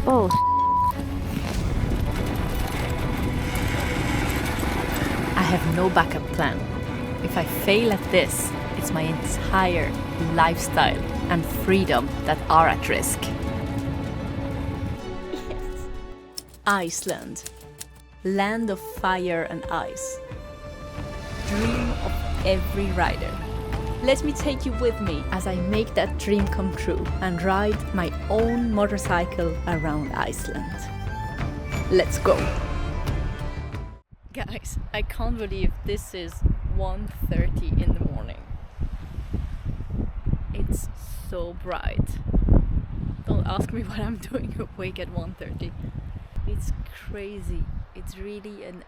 Oh, I have no backup plan. If I fail at this, it's my entire lifestyle and freedom that are at risk. Yes. Iceland, land of fire and ice. Dream of every rider. Let me take you with me as I make that dream come true and ride my own motorcycle around Iceland. Let's go! Guys, I can't believe this is 1:30 in the morning. It's so bright. Don't ask me what I'm doing awake at 1:30. It's crazy. It's really an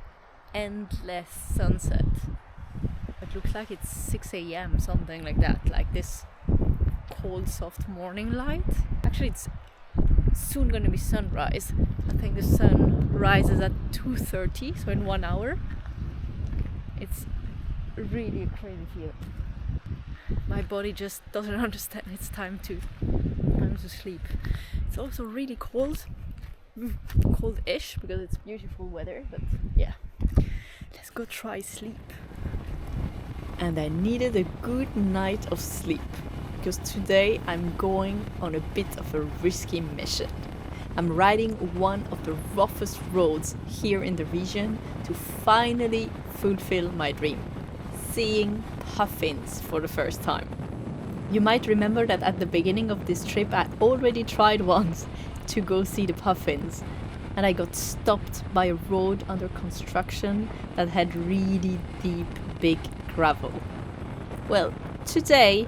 endless sunset. It looks like it's 6 a.m, something like that, like this cold soft morning light. Actually, it's soon gonna be sunrise. I think the sun rises at 2:30, so in 1 hour. It's really a crazy feeling. My body just doesn't understand it's time to sleep. It's also really cold, cold-ish, because it's beautiful weather, but yeah, let's go try sleep. And I needed a good night of sleep, because today I'm going on a bit of a risky mission. I'm riding one of the roughest roads here in the region to finally fulfill my dream, seeing puffins for the first time. You might remember that at the beginning of this trip I already tried once to go see the puffins, and I got stopped by a road under construction that had really deep, big gravel. Well, today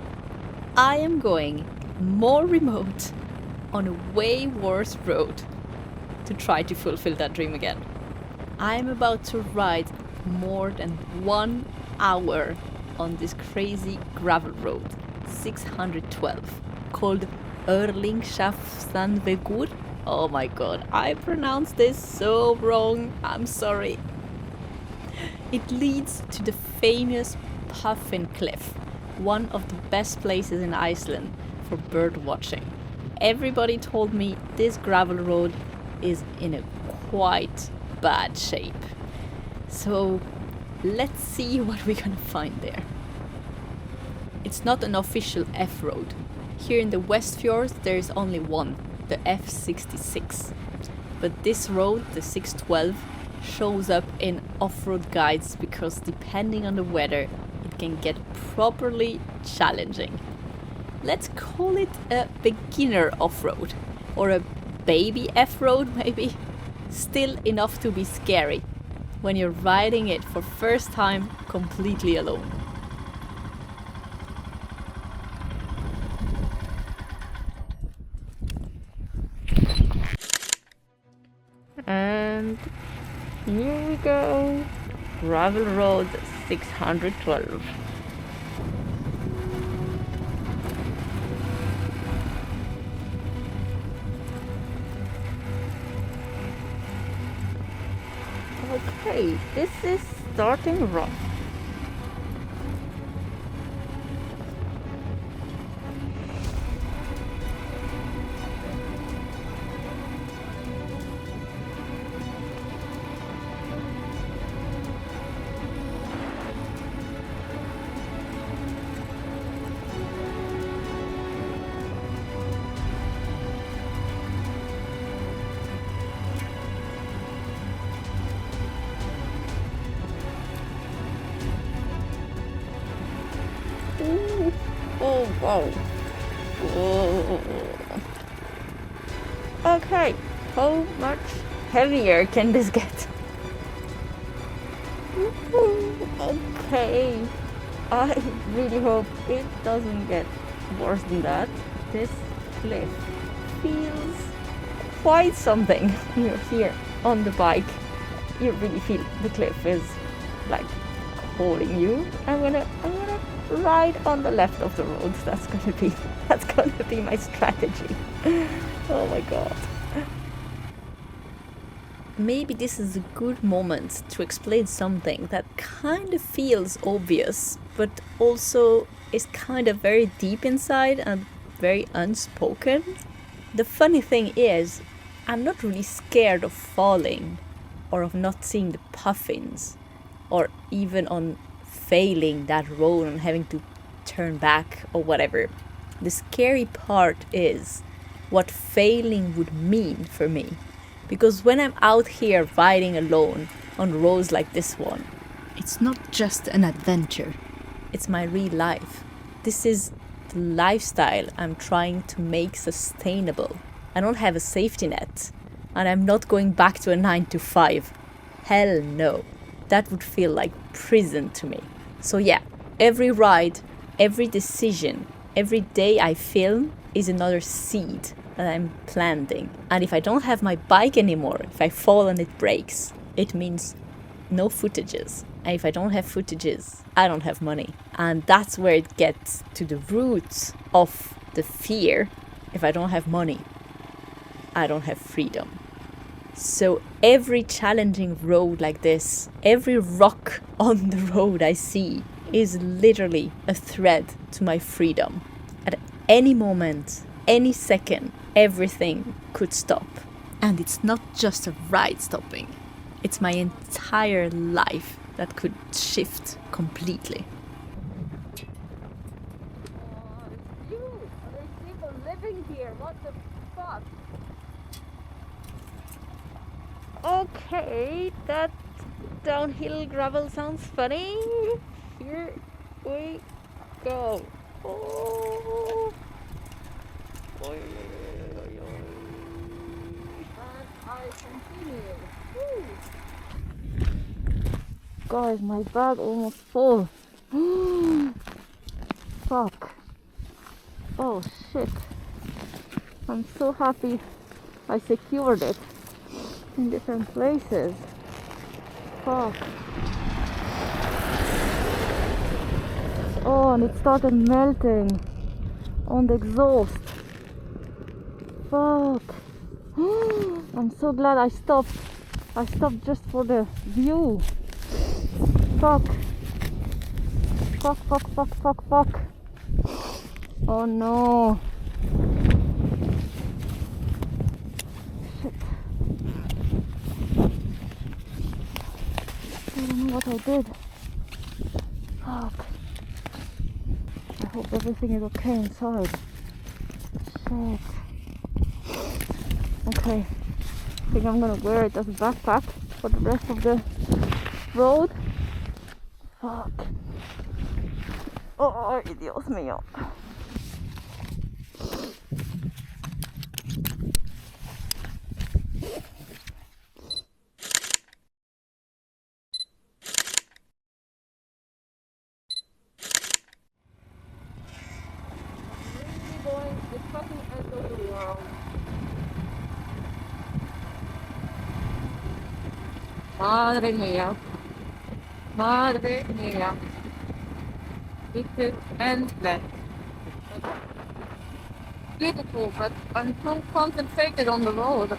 I am going more remote on a way worse road to try to fulfill that dream again. I'm about to ride more than 1 hour on this crazy gravel road, 612, called Örlygshafnarvegur. Oh my god, I pronounced this so wrong, I'm sorry. It leads to the famous Puffin cliff, one of the best places in Iceland for bird watching. Everybody told me this gravel road is in a quite bad shape. So let's see what we're gonna find there. It's not an official F road. Here in the Westfjords there is only one, the F66. But this road, the 612, shows up in off-road guides because depending on the weather it can get properly challenging. Let's call it a beginner off-road, or a baby F-road maybe. Still enough to be scary when you're riding it for first time completely alone. And here we go, gravel road 612. Okay, this is starting rough. Oh, wow. Whoa. Okay, how much heavier can this get? Okay, I really hope it doesn't get worse than that. This cliff feels quite something. You're here on the bike, you really feel the cliff is like holding you. I'm gonna ride on the left of the road. That's gonna be my strategy. Oh my god. Maybe this is a good moment to explain something that kind of feels obvious, but also is kind of very deep inside and very unspoken. The funny thing is, I'm not really scared of falling or of not seeing the puffins or even on failing that road and having to turn back or whatever. The scary part is what failing would mean for me. Because when I'm out here riding alone on roads like this one, it's not just an adventure. It's my real life. This is the lifestyle I'm trying to make sustainable. I don't have a safety net. And I'm not going back to a 9 to 5. Hell no. That would feel like prison to me. So yeah, every ride, every decision, every day I film is another seed that I'm planting. And if I don't have my bike anymore, if I fall and it breaks, it means no footages. And if I don't have footages, I don't have money. And that's where it gets to the roots of the fear. If I don't have money, I don't have freedom. So every challenging road like this, every rock on the road I see is literally a threat to my freedom. At any moment, any second, everything could stop. And it's not just a ride stopping. It's my entire life that could shift completely. Oh, there's people living here. What the fuck? Okay, that downhill gravel sounds funny. Here we go. Oh. And I continue. Woo. Guys, my bag almost full. Fuck. Oh shit. I'm so happy I secured it in different places. Fuck. Oh, and it started melting on the exhaust. Fuck. I'm so glad I stopped. I stopped just for the view. Fuck. Fuck, fuck, fuck, fuck, fuck. Oh no. Shit. I don't know what I did. Fuck. I hope everything is okay inside. Shit. Okay. I think I'm gonna wear it as a backpack for the rest of the road. Fuck. Oh, Dios mío. The fucking end of the world. Madre mía. Madre mía. It is endless. Beautiful, but I'm so concentrated on the road.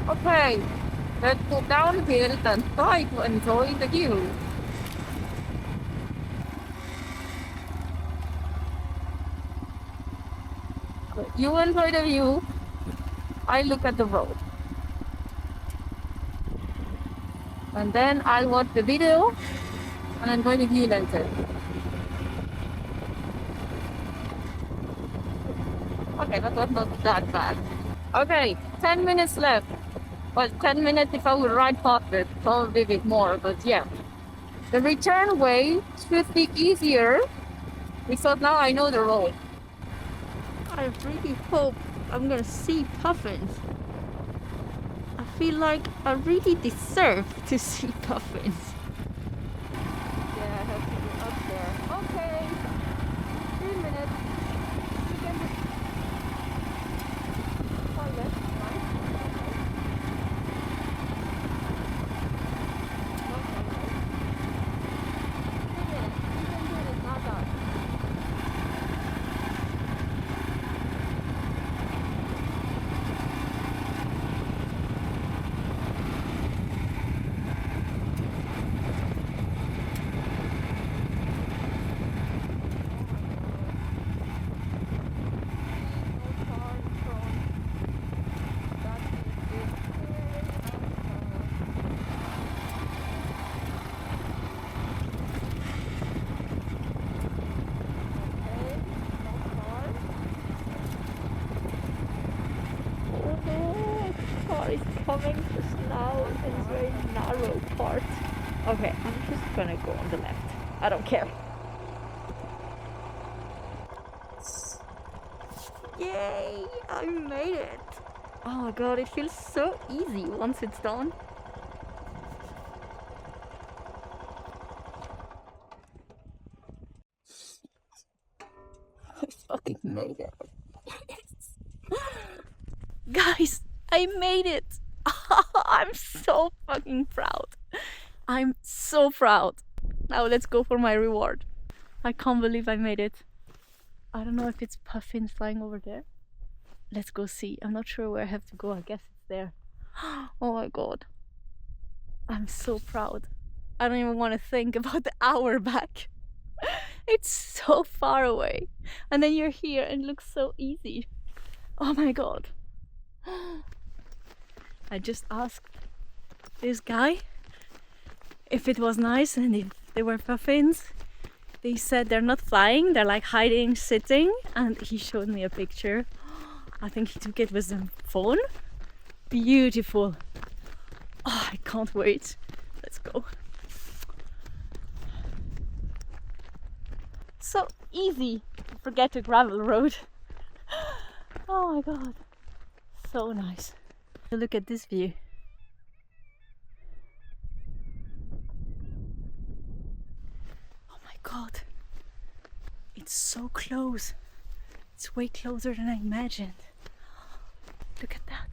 Okay, let's go downhill and try to enjoy the view. You enjoy the view, I look at the road. And then I'll watch the video and enjoy the view later. Okay, that was not that bad. Okay, 10 minutes left. Well, 10 minutes if I would ride faster, probably a bit more, but yeah. The return way should be easier because now I know the road. I really hope I'm gonna see puffins. I feel like I really deserve to see puffins. Yeah, I have to be up there. Okay, 3 minutes. You can just find it, right? coming just now in this very narrow part. Okay, I'm just gonna go on the left. I don't care. Yay! I made it! Oh my god, it feels so easy once it's done. I fucking made it. Yes. Guys, I made it! I'm so fucking proud. I'm so proud. Now let's go for my reward. I can't believe I made it. I don't know if it's puffins flying over there. Let's go see. I'm not sure where I have to go. I guess it's there. Oh my god. I'm so proud. I don't even want to think about the hour back. It's so far away. And then you're here and it looks so easy. Oh my god. I just asked this guy if it was nice and if they were puffins. They said they're not flying, they're like hiding, sitting, and he showed me a picture. I think he took it with the phone. Beautiful. Oh, I can't wait. Let's go. So easy. Forget the gravel road. Oh my god. So nice. Look at this view. Oh my god. It's so close. It's way closer than I imagined. Look at that.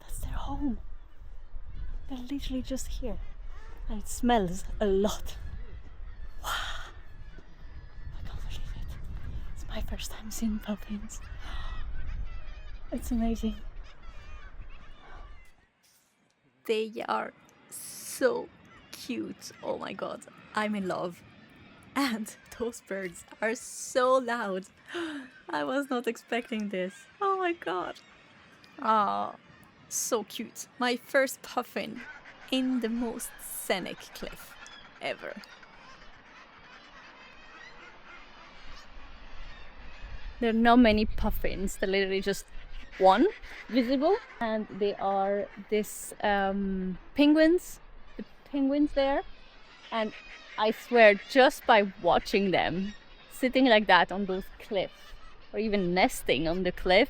That's their home. They're literally just here. And it smells a lot. Wow. I can't believe it. It's my first time seeing puffins. It's amazing. They are so cute. Oh my god, I'm in love. And those birds are so loud. I was not expecting this. Oh my god. Ah, so cute. My first puffin in the most scenic cliff ever. There are not many puffins. They're literally just one visible, and they are this penguins. The penguins there, and I swear, just by watching them sitting like that on those cliffs, or even nesting on the cliff,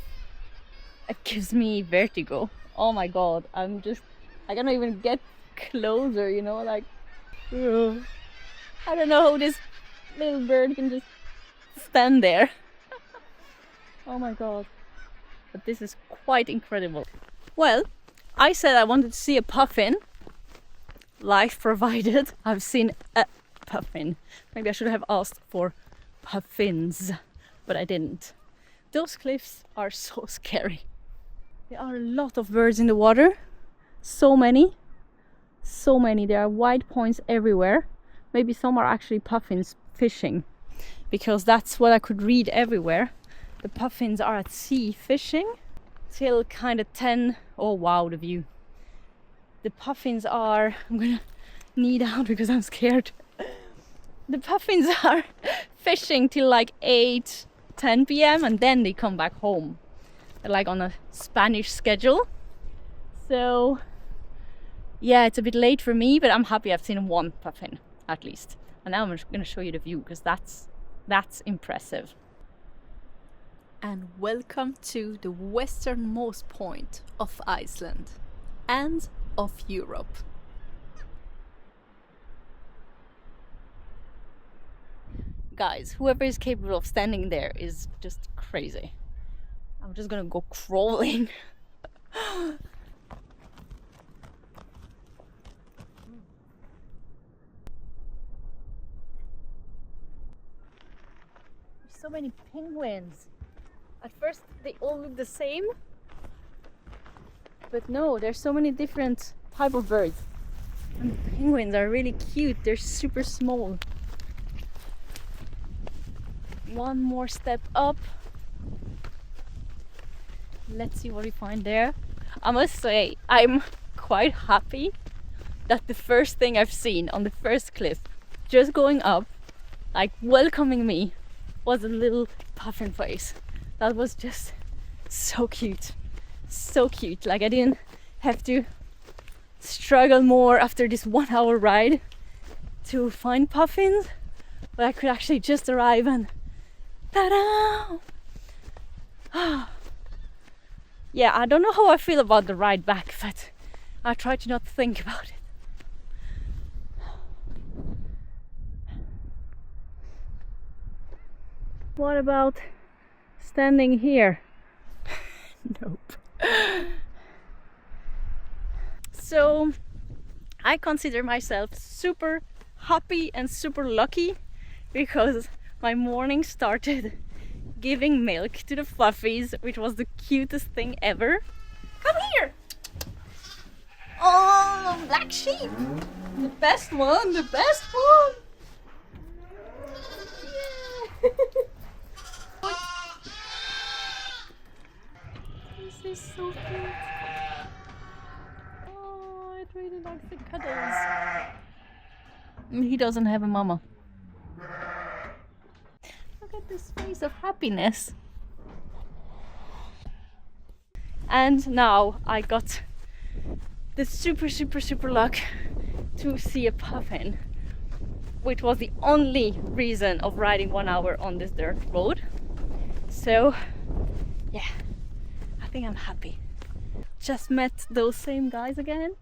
it gives me vertigo. Oh my god, I cannot even get closer, you know, like, ugh. I don't know how this little bird can just stand there. Oh my god, but this is quite incredible. Well, I said I wanted to see a puffin. Life provided. I've seen a puffin. Maybe I should have asked for puffins, but I didn't. Those cliffs are so scary. There are a lot of birds in the water. So many. So many. There are white points everywhere. Maybe some are actually puffins fishing, because that's what I could read everywhere. The puffins are at sea fishing till kind of 10. Oh wow, the view. The puffins are, I'm gonna knee down because I'm scared. The puffins are fishing till like 8-10 p.m. and then they come back home. They're like on a Spanish schedule. So yeah, it's a bit late for me, but I'm happy I've seen one puffin at least. And now I'm gonna show you the view because that's impressive. And welcome to the westernmost point of Iceland and of Europe. Guys, whoever is capable of standing there is just crazy. I'm just gonna go crawling. So many penguins. At first they all look the same, but no, there's so many different type of birds. And the penguins are really cute. They're super small. One more step up. Let's see what we find there. I must say, I'm quite happy that the first thing I've seen on the first cliff, just going up, like welcoming me, was a little puffin face. That was just so cute. So cute. Like I didn't have to struggle more after this 1 hour ride to find puffins, but I could actually just arrive and ta-da! Yeah, I don't know how I feel about the ride back, but I try to not think about it. What about standing here? Nope. So I consider myself super happy and super lucky because my morning started giving milk to the fluffies, which was the cutest thing ever. Come here! Oh, black sheep! The best one, the best one! Yeah. This is so cute. Oh, it really likes the cuddles. He doesn't have a mama. Look at this face of happiness. And now I got the super luck to see a puffin, which was the only reason of riding 1 hour on this dirt road. So yeah, I think I'm happy. Just met those same guys again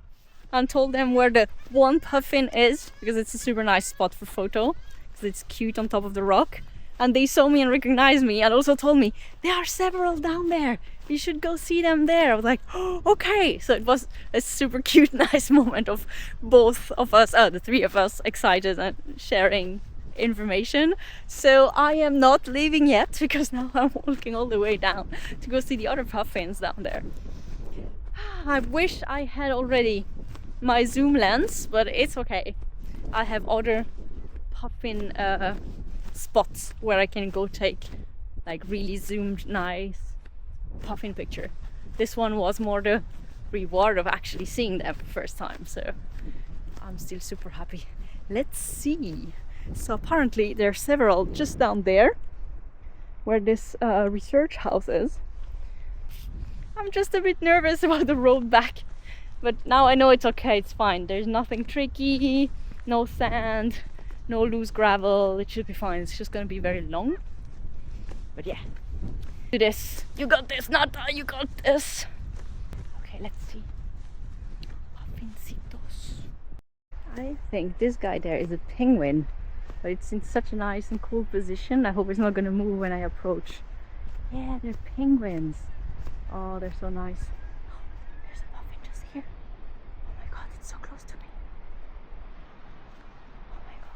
and told them where the one puffin is, because it's a super nice spot for photo, because it's cute on top of the rock. And they saw me and recognized me and also told me there are several down there, you should go see them there. I was like, oh, okay. So it was a super cute, nice moment of both of us, the three of us, excited and sharing information. So I am not leaving yet, because now I'm walking all the way down to go see the other puffins down there. I wish I had already my zoom lens, but it's okay. I have other puffin spots where I can go take like really zoomed nice puffin picture. This one was more the reward of actually seeing them first time, so I'm still super happy. Let's see. So apparently there are several just down there where this research house is. I'm just a bit nervous about the road back, but now I know it's okay, it's fine. There's nothing tricky, no sand, no loose gravel, it should be fine. It's just gonna be very long, but yeah. Do this. You got this, Nata, you got this. Okay, let's see. Puffincitos. I think this guy there is a penguin, but it's in such a nice and cool position. I hope it's not gonna move when I approach. Yeah, they're penguins. Oh, they're so nice. There's a puffin just here. Oh my god, it's so close to me. Oh my god.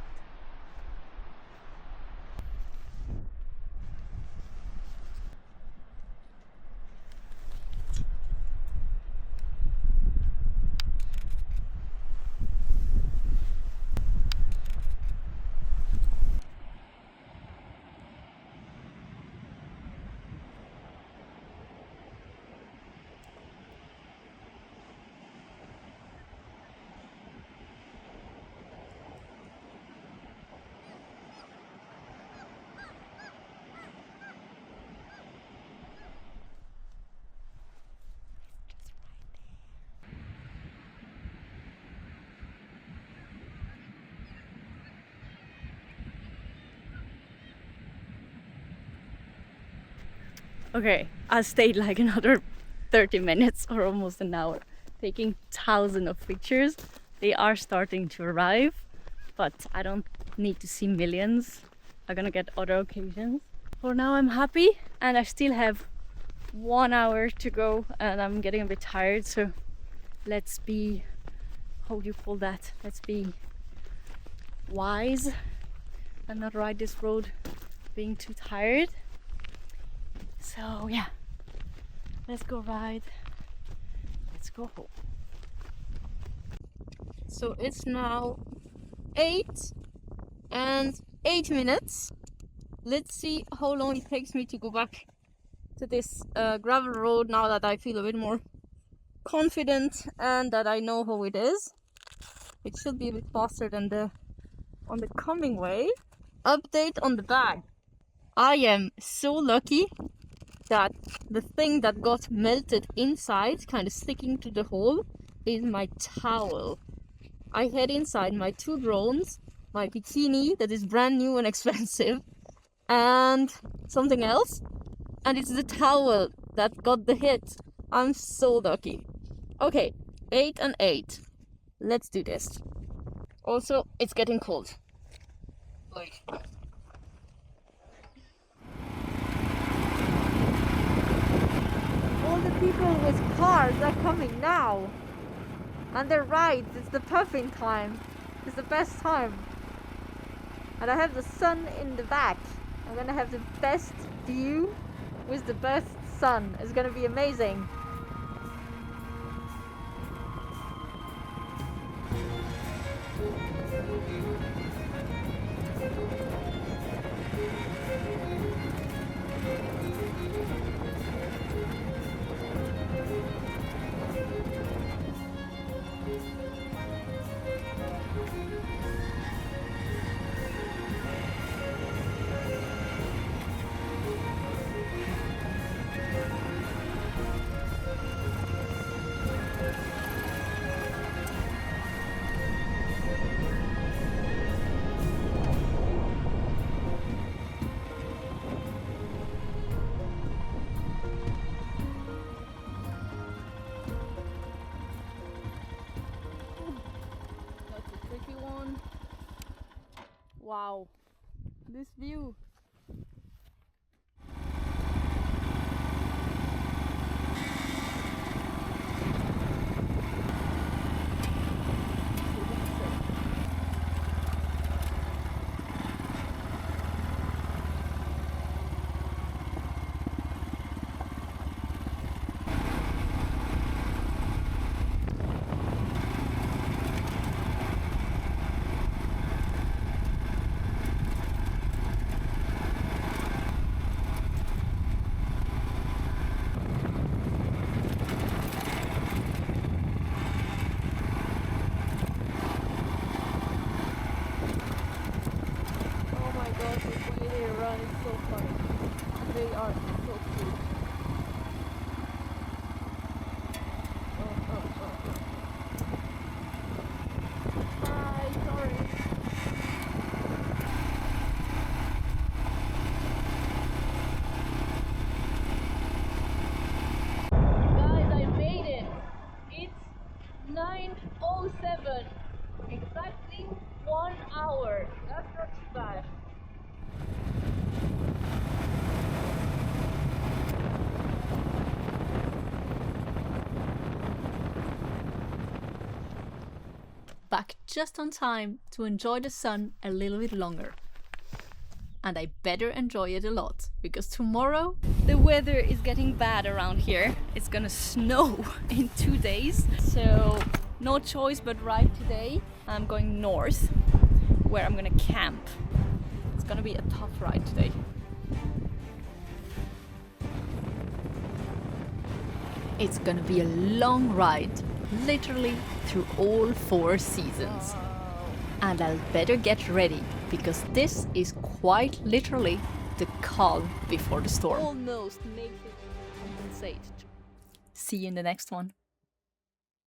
Okay, I stayed like another 30 minutes or almost an hour, taking thousands of pictures. They are starting to arrive, but I don't need to see millions. I'm gonna get other occasions. For now I'm happy, and I still have 1 hour to go and I'm getting a bit tired, so let's be, how do you call that? Let's be wise and not ride this road being too tired. So yeah, let's go ride, let's go home. So it's now 8 and 8 minutes. Let's see how long it takes me to go back to this gravel road now that I feel a bit more confident and that I know how it is. It should be a bit faster than on the coming way. Update on the bag. I am so lucky that the thing that got melted inside, kind of sticking to the hole, is my towel. I had inside my 2 drones, my bikini that is brand new and expensive, and something else, and it's the towel that got the hit. I'm so lucky. Okay, 8 and 8. Let's do this. Also, it's getting cold. Like. All the people with cars are coming now. And they're right, it's the puffin time. It's the best time. And I have the sun in the back. I'm gonna have the best view with the best sun. It's gonna be amazing. Wow, this view. Exactly 1 hour. That's not too bad. Back just on time to enjoy the sun a little bit longer. And I better enjoy it a lot, because tomorrow the weather is getting bad around here. It's gonna snow in 2 days, so no choice but ride today. I'm going north, where I'm gonna camp. It's gonna be a tough ride today. It's gonna be a long ride, literally through all 4 seasons. And I'll better get ready, because this is quite literally the calm before the storm. Almost makes it compensate. See you in the next one.